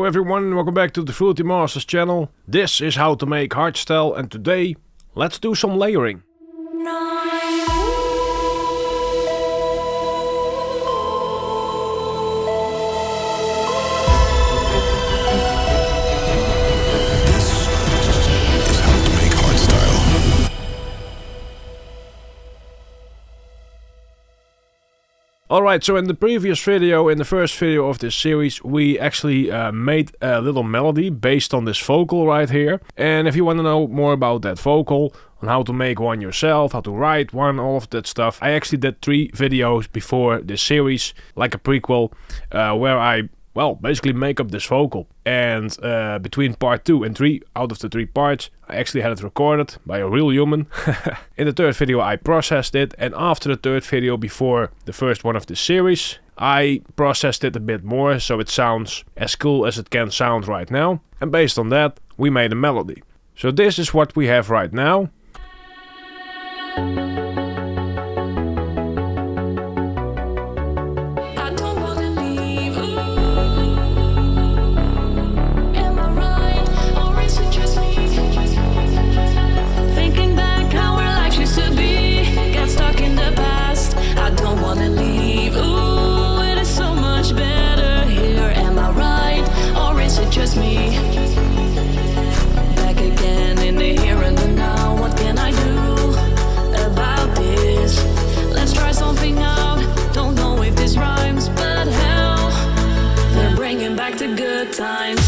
Hello everyone, welcome back to the Fruitymasterz channel. This is how to make hardstyle, and today let's do some layering. Alright, so in the previous video, in the first video of this series, we actually made a little melody based on this vocal right here. And if you want to know more about that vocal, on how to make one yourself, how to write one, all of that stuff, I actually did 3 videos before this series, like a prequel, where I, well, basically make up this vocal. And between part 2 and 3, out of the 3 parts, I actually had it recorded by a real human. In the 3rd video I processed it, and after the 3rd video, before the first one of this series, I processed it a bit more so it sounds as cool as it can sound right now. And based on that, we made a melody. So this is what we have right now. Just me back again in the here and the now. What can I do about this? Let's try something out. Don't know if this rhymes, but hell, they're bringing back the good times.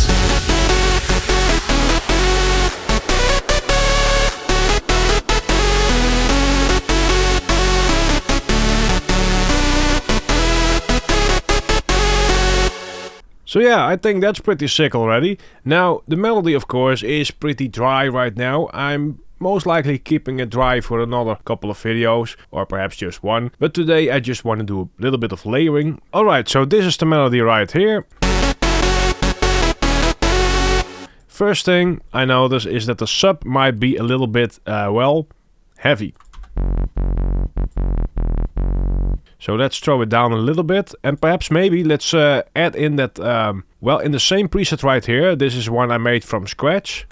So yeah, I think that's pretty sick already. Now, the melody of course is pretty dry right now. I'm most likely keeping it dry for another couple of videos, or perhaps just one. But today I just want to do a little bit of layering. Alright, so this is the melody right here. First thing I notice is that the sub might be a little bit, well, heavy. So let's throw it down a little bit, and perhaps maybe let's add in that, well, in the same preset right here, this is one I made from scratch.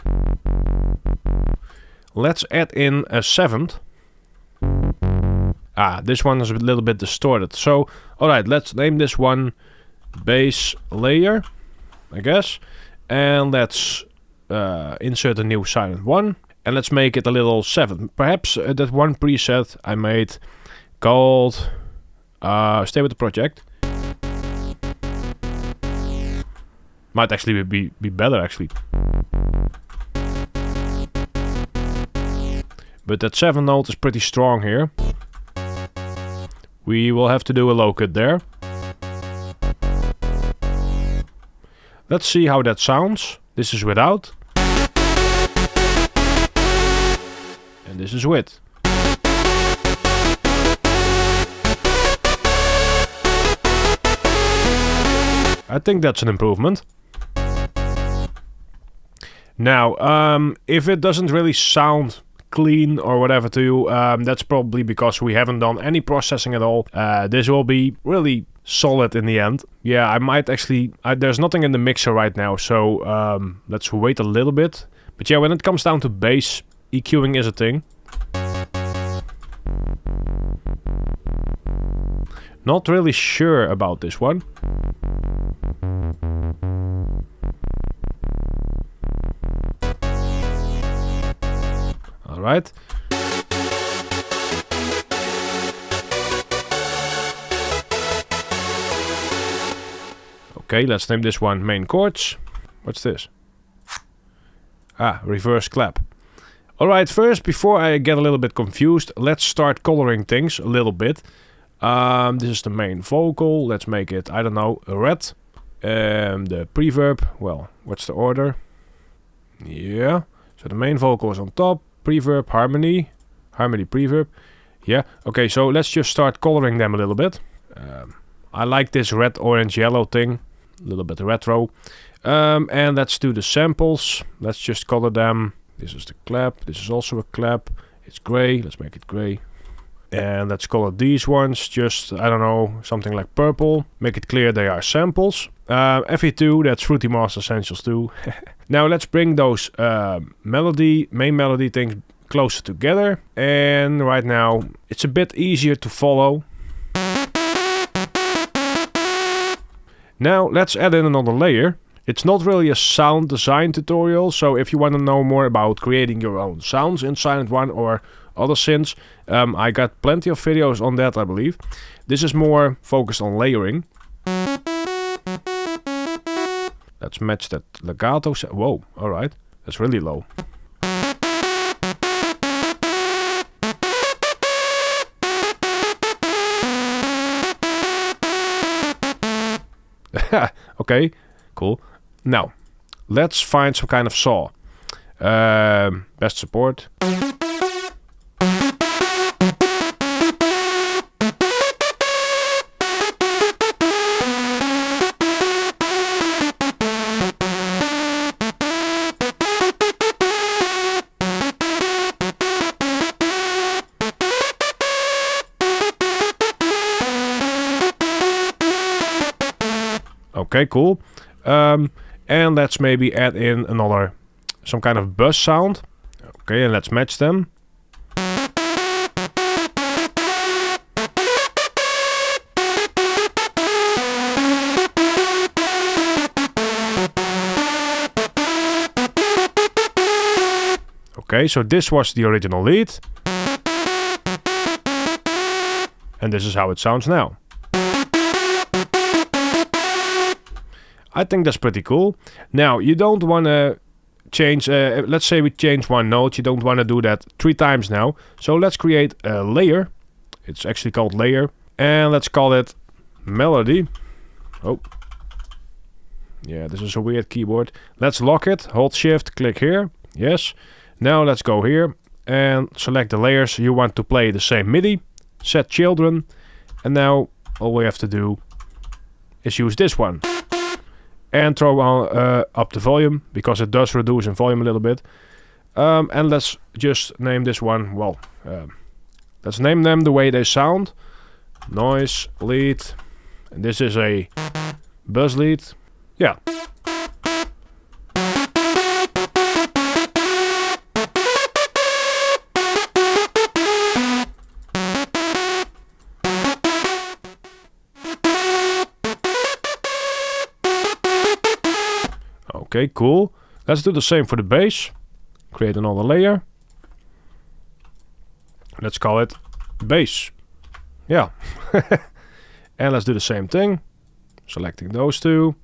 Let's add in a 7th. This one is a little bit distorted. So, alright, let's name this one bass layer, I guess. And let's insert a new silent 1. And let's make it a little 7th. Perhaps that one preset I made called... stay with the project. Might actually be better actually. But that 7th note is pretty strong here. We will have to do a low cut there. Let's see how that sounds. This is without. And this is with. I think that's an improvement. Now, if it doesn't really sound clean or whatever to you, that's probably because we haven't done any processing at all. This will be really solid in the end. Yeah, I might actually... there's nothing in the mixer right now, so let's wait a little bit. But yeah, when it comes down to bass, EQing is a thing. Not really sure about this one. Alright. Okay, let's name this one main chords. What's this? Reverse clap. Alright, first, before I get a little bit confused, let's start coloring things a little bit. This is the main vocal. Let's make it, I don't know, a red. The preverb, well, what's the order? Yeah, so the main vocal is on top. Preverb, harmony, preverb. Yeah, okay, so let's just start coloring them a little bit. I like this red, orange, yellow thing. A little bit retro. And let's do the samples. Let's just color them. This is the clap. This is also a clap. It's gray. Let's make it gray. And let's color these ones just, I don't know, something like purple. Make it clear they are samples. FE2, that's Fruitymasterz Essentials 2. Now let's bring those main melody things closer together. And right now it's a bit easier to follow. Now let's add in another layer. It's not really a sound design tutorial, so if you want to know more about creating your own sounds in Silent One or other synths, I got plenty of videos on that, I believe. This is more focused on layering. Let's match that legato. Whoa, alright, that's really low. Okay, cool. Now, let's find some kind of saw. Best support. Okay, cool. And let's maybe add in some kind of buzz sound. Okay, and let's match them. Okay, so this was the original lead. And this is how it sounds now. I think that's pretty cool. Now, you don't want to change, let's say we change one note. You don't want to do that 3 times now. So let's create a layer. It's actually called layer. And let's call it melody. Oh. Yeah, this is a weird keyboard. Let's lock it. Hold shift, click here. Yes. Now let's go here and select the layers you want to play the same MIDI. Set children. And now all we have to do is use this one. And throw on, up the volume, because it does reduce in volume a little bit. And let's just name this one, well, let's name them the way they sound. Noise, lead, and this is a buzz lead. Yeah. Okay, cool. Let's do the same for the bass. Create another layer. Let's call it bass. Yeah. And let's do the same thing. Selecting those two.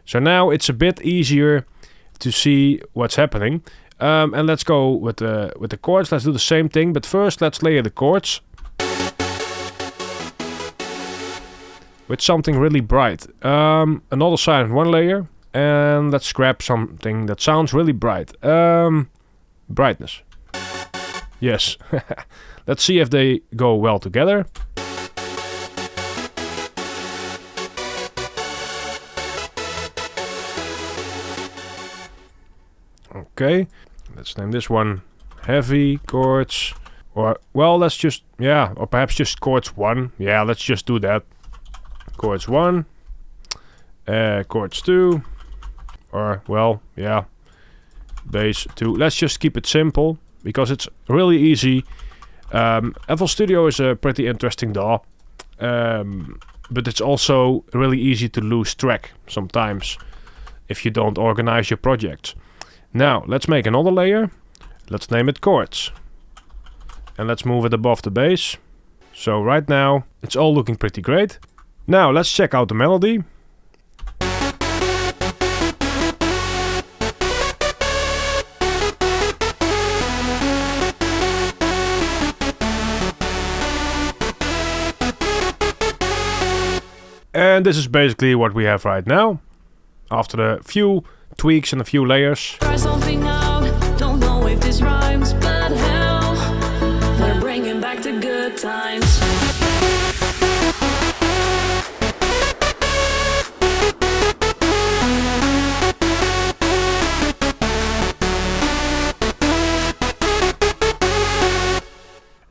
So now it's a bit easier to see what's happening. And let's go with the chords. Let's do the same thing, but first let's layer the chords with something really bright. Another Silent One layer, and let's grab something that sounds really bright. Brightness. Yes. Let's see if they go well together. Okay, let's name this one heavy chords, or well, let's just, yeah, or perhaps just chords 1. Yeah, let's just do that. Chords 1, chords 2, or well, yeah, bass 2. Let's just keep it simple because it's really easy. FL Studio is a pretty interesting DAW, but it's also really easy to lose track sometimes if you don't organize your projects. Now let's make another layer. Let's name it chords, and let's move it above the bass. So right now it's all looking pretty great. Now let's check out the melody. And this is basically what we have right now, after a few tweaks and a few layers. Try something out, don't know if this rhymes, but hell, we're bringing back the good times.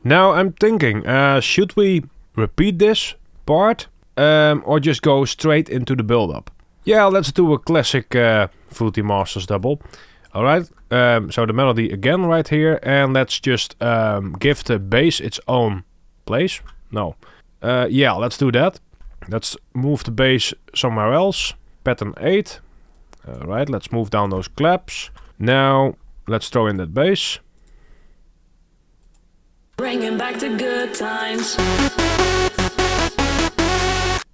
Now I'm thinking, should we repeat this part or just go straight into the build-up? Yeah, let's do a classic Fruitymasterz double. Alright, so the melody again right here, and let's just give the bass its own place. No. Yeah, let's do that. Let's move the bass somewhere else. Pattern 8. Alright, let's move down those claps. Now, let's throw in that bass. Bringing back the good times.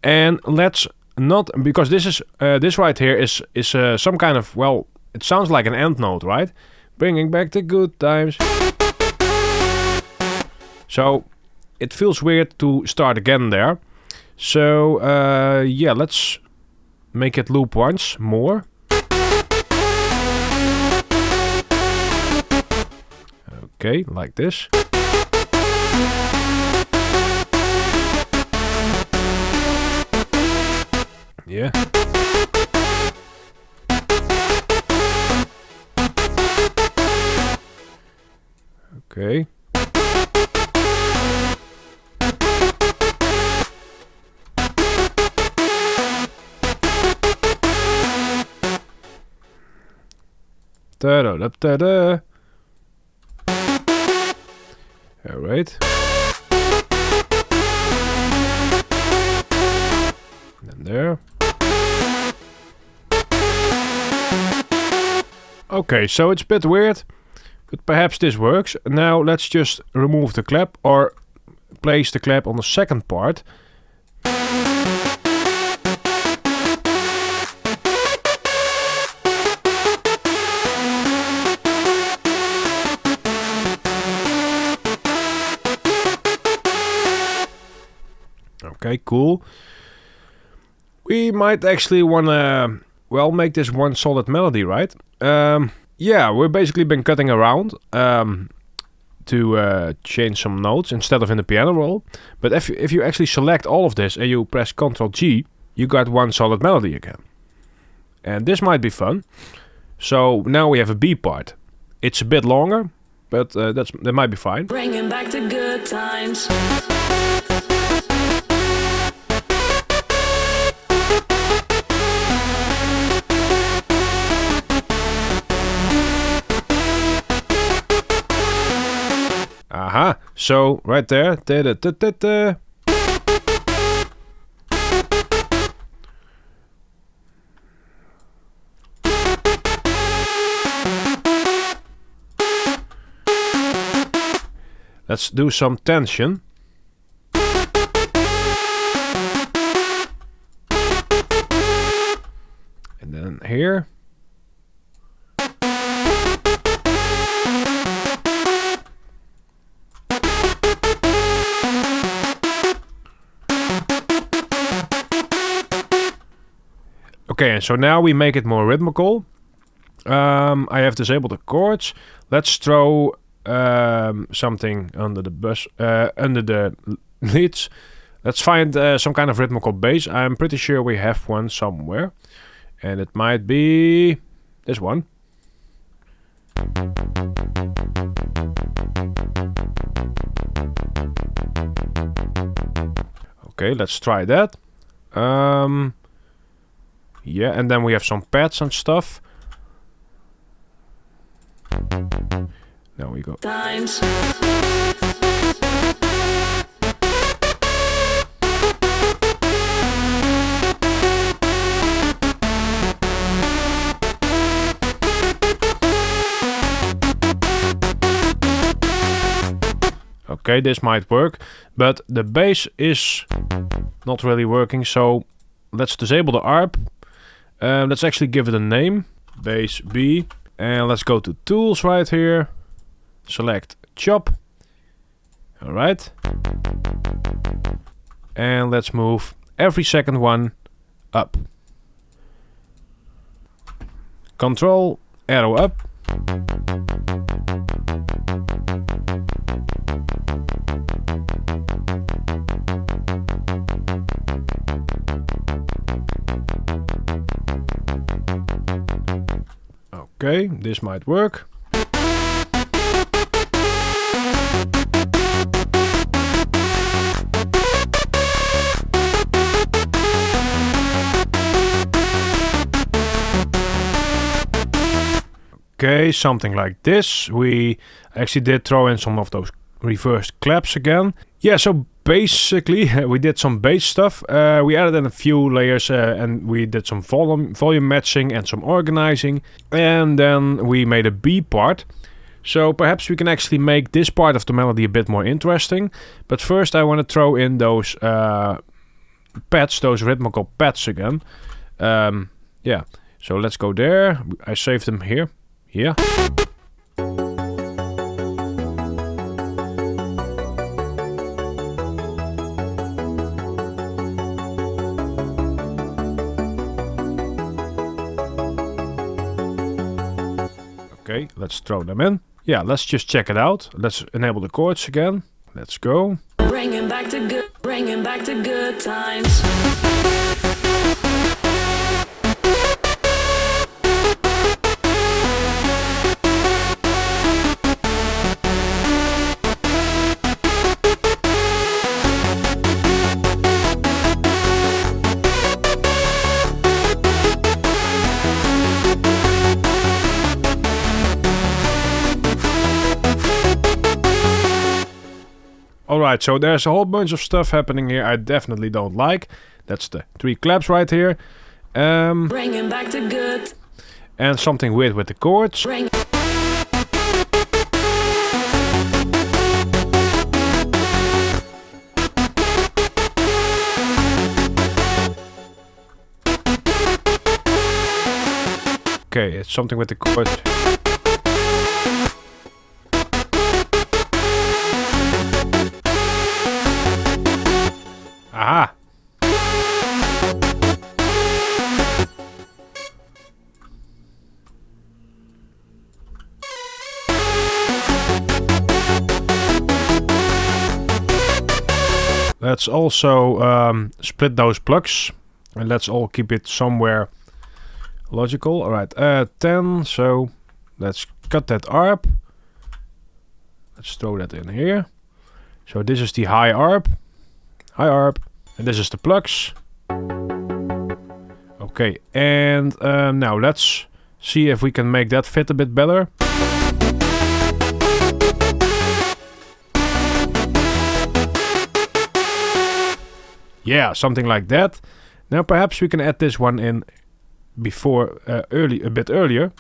And let's not, because this is this right here is some kind of, well, it sounds like an end note, right? Bringing back the good times. So it feels weird to start again there. So yeah, let's make it loop once more. Okay, like this. Yeah. Okay. Da-da-da-da-da. All right. And there. Okay, so it's a bit weird, but perhaps this works. Now let's just remove the clap or place the clap on the second part. Okay, cool. We might actually wanna, well, make this one solid melody, right? Yeah, we've basically been cutting around to change some notes instead of in the piano roll. But if you actually select all of this and you press Ctrl G, you got one solid melody again. And this might be fun. So now we have a B part. It's a bit longer, but that might be fine. Bringing back the good times. Aha, so right there. Da-da-da-da-da. Let's do some tension. And then here. Okay, so now we make it more rhythmical. I have disabled the chords. Let's throw something under the bus, under the leads. Let's find some kind of rhythmical bass. I'm pretty sure we have one somewhere, and it might be this one. Okay, let's try that. Yeah, and then we have some pads and stuff. There we go. Times. Okay, this might work, but the bass is not really working, so let's disable the ARP. Let's actually give it a name, bass B, and let's go to tools right here, select chop. All right, and let's move every second one up. Control arrow up. Okay, this might work. Okay, something like this. We actually did throw in some of those reversed claps again. Yeah, so basically we did some bass stuff. We added in a few layers and we did some volume matching and some organizing. And then we made a B part. So perhaps we can actually make this part of the melody a bit more interesting. But first I want to throw in those pads, those rhythmical pads again. Yeah, so let's go there. I saved them here. Yeah. Okay, let's throw them in. Yeah, let's just check it out. Let's enable the chords again. Let's go. Bringing back to good times. Alright, so there's a whole bunch of stuff happening here I definitely don't like. That's the 3 claps right here. Bringing back to good. And something weird with the chords. Okay, it's something with the chords. Aha! Let's also split those plugs and let's all keep it somewhere logical. Alright, 10, so let's cut that ARP. Let's throw that in here. So this is the high ARP. High ARP. And this is the plugs. Okay, and now let's see if we can make that fit a bit better. Yeah, something like that. Now perhaps we can add this one in before a bit earlier.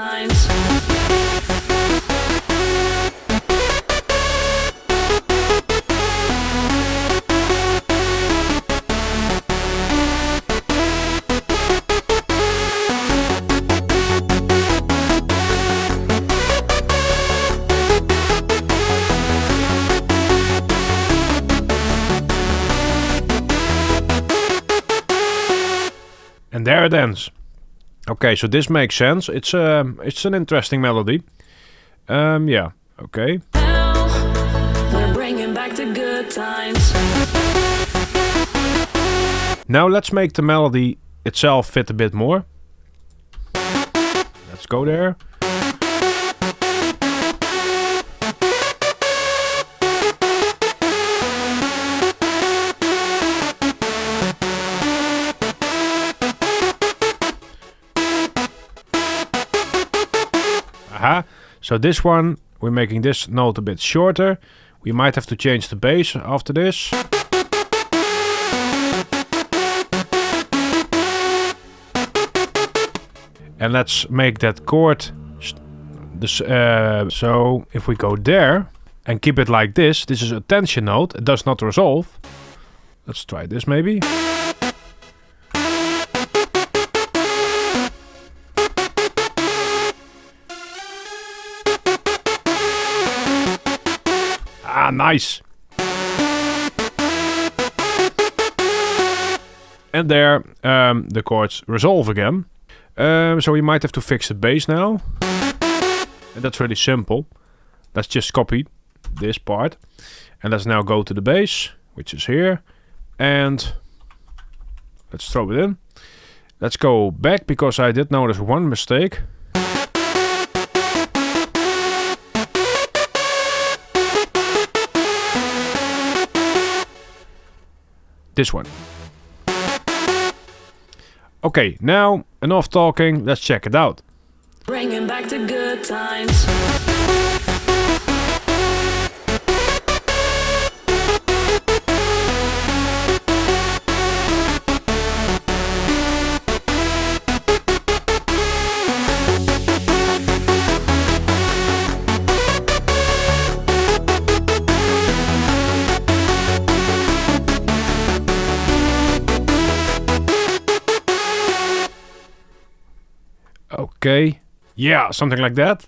And there it ends. Okay, so this makes sense. It's an interesting melody. Yeah, okay. We're bringing back to good times. Now let's make the melody itself fit a bit more. Let's go there. Aha. So this one, we're making this note a bit shorter. We might have to change the bass after this. And let's make that chord so if we go there and keep it like this is a tension note, it does not resolve. Let's try this maybe. Ah, nice. And there the chords resolve again. So we might have to fix the bass now. And that's really simple. Let's just copy this part. And let's now go to the bass, which is here. And let's throw it in. Let's go back because I did notice one mistake. This one. Okay, now enough talking, let's check it out. Bringing back the good times. Okay, yeah, something like that.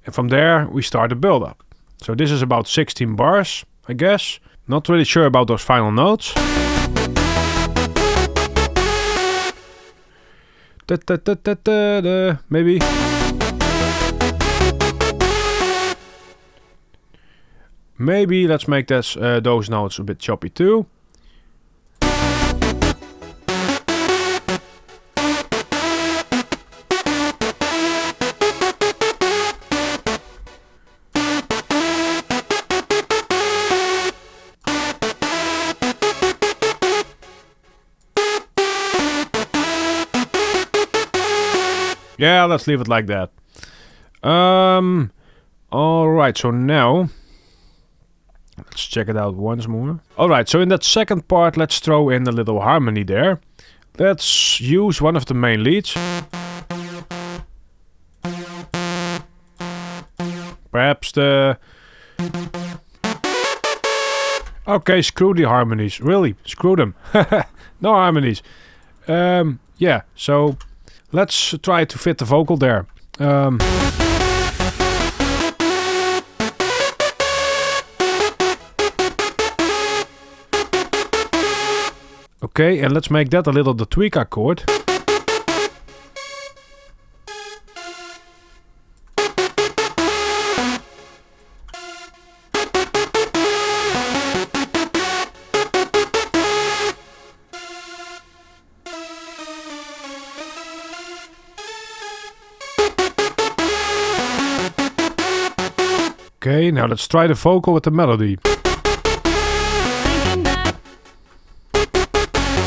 And from there we start the build up. So this is about 16 bars, I guess. Not really sure about those final notes. Maybe. Maybe let's make this, those notes a bit choppy too. Yeah, let's leave it like that. Alright, so now let's check it out once more. Alright, so in that second part, let's throw in a little harmony there. Let's use one of the main leads. Perhaps the... Okay, screw the harmonies. Really, screw them. No harmonies. Yeah, so let's try to fit the vocal there. Okay, and let's make that a little the tweaker chord. Okay, now let's try the vocal with the melody.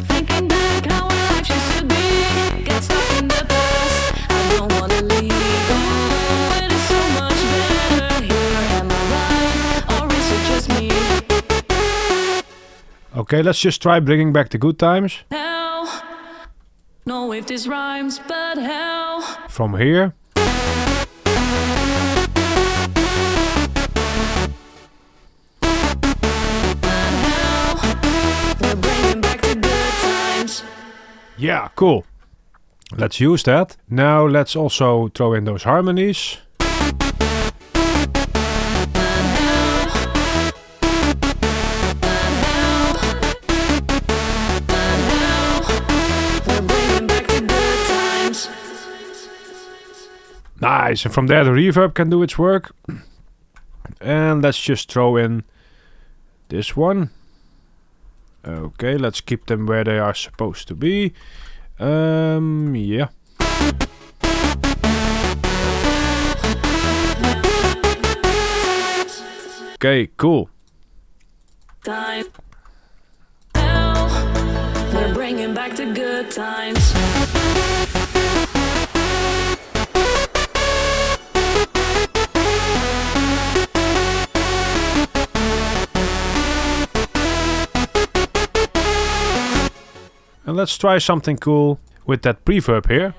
Thinking back how our life used to be. Get stuck in the past. I don't wanna leave. Oh, it is so much better here. Am I right, or is it just me? Okay, let's just try bringing back the good times. Hell, know if this rhymes, but hell. From here. Yeah, cool. Let's use that. Now let's also throw in those harmonies. Nice, and from there the reverb can do its work. And let's just throw in this one. Okay, let's keep them where they are supposed to be. Yeah. Okay, cool. Time. We're bringing back the good times. And let's try something cool with that preverb here.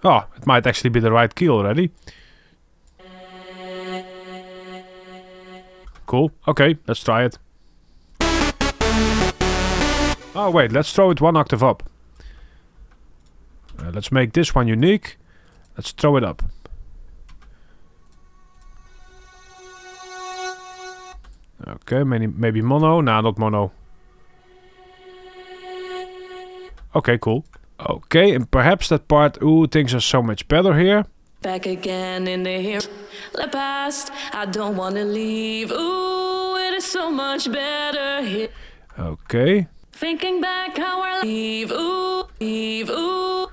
Oh, it might actually be the right key already. Cool. Okay, let's try it. Oh wait, let's throw it one octave up. Let's make this one unique. Let's throw it up. Okay, maybe mono. Nah, not mono. Okay, cool. Okay, and perhaps that part, ooh, things are so much better here. Back again in the here. The past, I don't wanna leave. Ooh, it is so much better here. Okay. Thinking back how I leave. Ooh, leave. Ooh.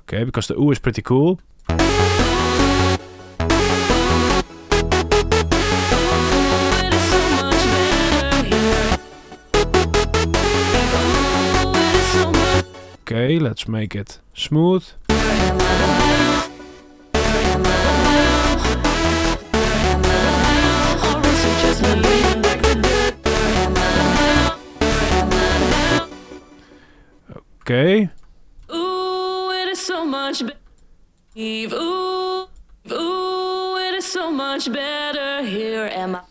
Okay, because the ooh is pretty cool. Okay, let's make it smooth. Okay. Ooh, it is so much better. Ooh, it is so much better here. Am I?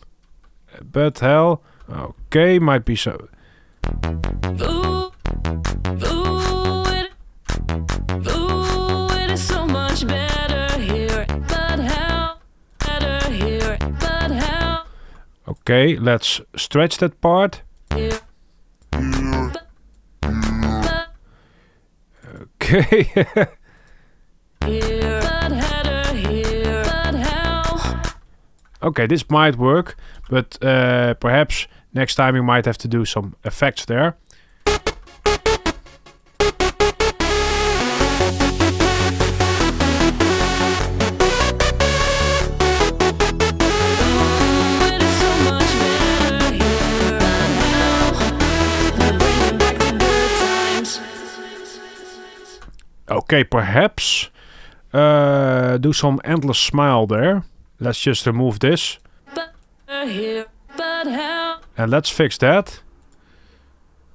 But hell, okay, might be so. Ooh, it is so much better here. But hell, better here. But hell. Okay, let's stretch that part. Here. Okay. Here, but header here, but hell. Okay, this might work, but perhaps next time we might have to do some effects there. Okay, perhaps do some endless smile there. Let's just remove this. Here, but hell. And let's fix that.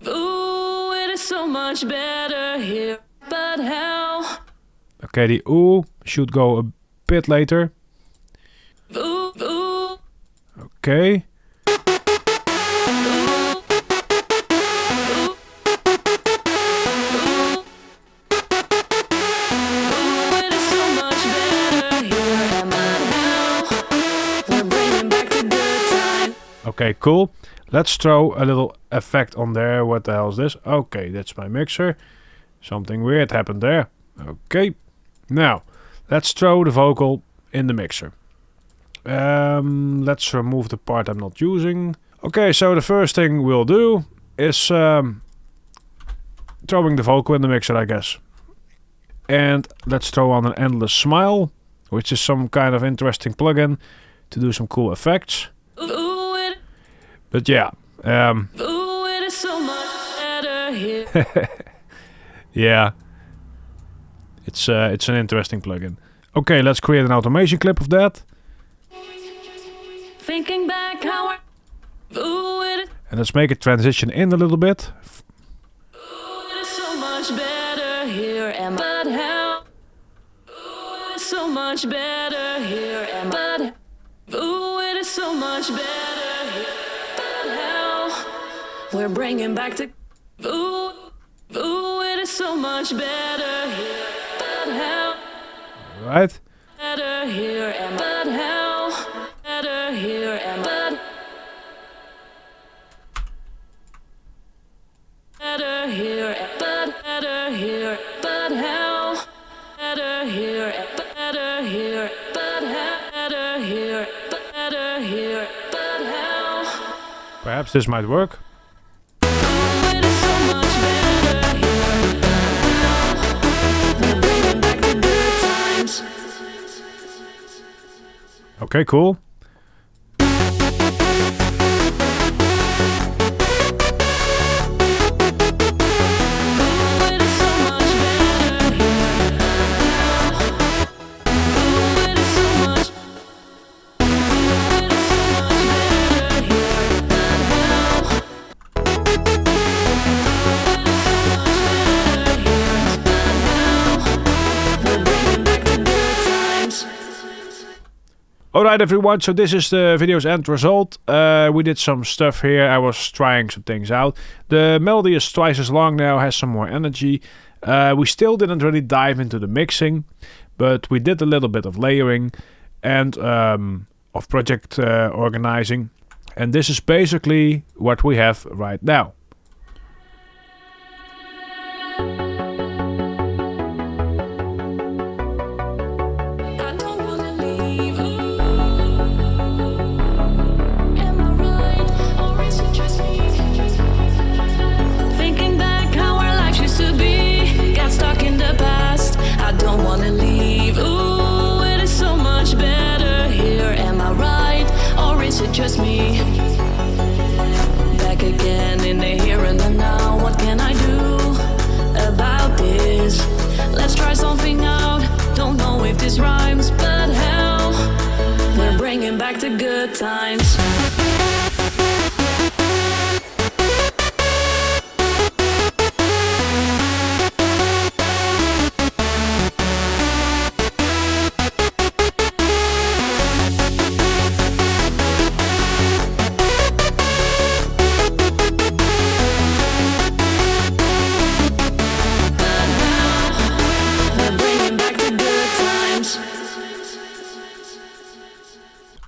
Ooh, it is so much better here, but hell. Okay, the ooh should go a bit later. Ooh. Okay. Okay, cool. Let's throw a little effect on there. What the hell is this? Okay, that's my mixer. Something weird happened there. Okay. Now, let's throw the vocal in the mixer. Let's remove the part I'm not using. Okay, so the first thing we'll do is throwing the vocal in the mixer, I guess. And let's throw on an endless smile, which is some kind of interesting plugin to do some cool effects. But yeah, ooh, it is so much better here. yeah, it's an interesting plugin. Okay, let's create an automation clip of that. Thinking back how ooh, it is. And let's make it transition in a little bit. Ooh, it is so much better here, and but hell. Ooh, it is so much better here, and but ooh, it is so much better here. We're bringing back to ooh, it is so much better here, but hell. Right. Better here and but hell. Better here and but. Better here and but better here, but hell. Better here and better here, but hell. Better here, better here, but hell. Perhaps this might work. Okay, cool. Alright everyone, so this is the video's end result. We did some stuff here, I was trying some things out. The melody is twice as long now, has some more energy. We still didn't really dive into the mixing, but we did a little bit of layering and of project organizing. And this is basically what we have right now. Just me back again in the here and the now. What can I do about this? these rhymes, but hell, we're bringing back the good times.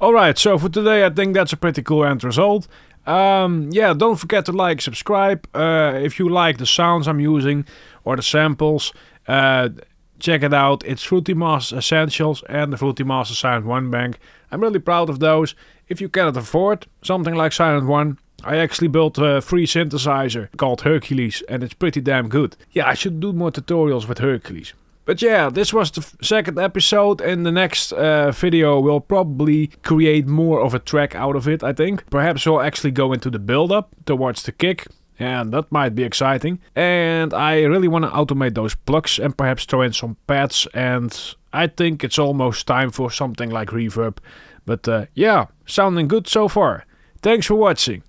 Alright, so for today I think that's a pretty cool end result. Yeah, don't forget to like, subscribe. If you like the sounds I'm using or the samples, check it out. It's Fruitymasterz Essentials and the Fruitymasterz Silent One Bank. I'm really proud of those. If you cannot afford something like Silent One, I actually built a free synthesizer called Hercules and it's pretty damn good. Yeah, I should do more tutorials with Hercules. But yeah, this was the second episode. In the next video we'll probably create more of a track out of it, I think. Perhaps we'll actually go into the build-up towards the kick. And that might be exciting. And I really want to automate those plugs and perhaps throw in some pads. And I think it's almost time for something like reverb. But yeah, sounding good so far. Thanks for watching.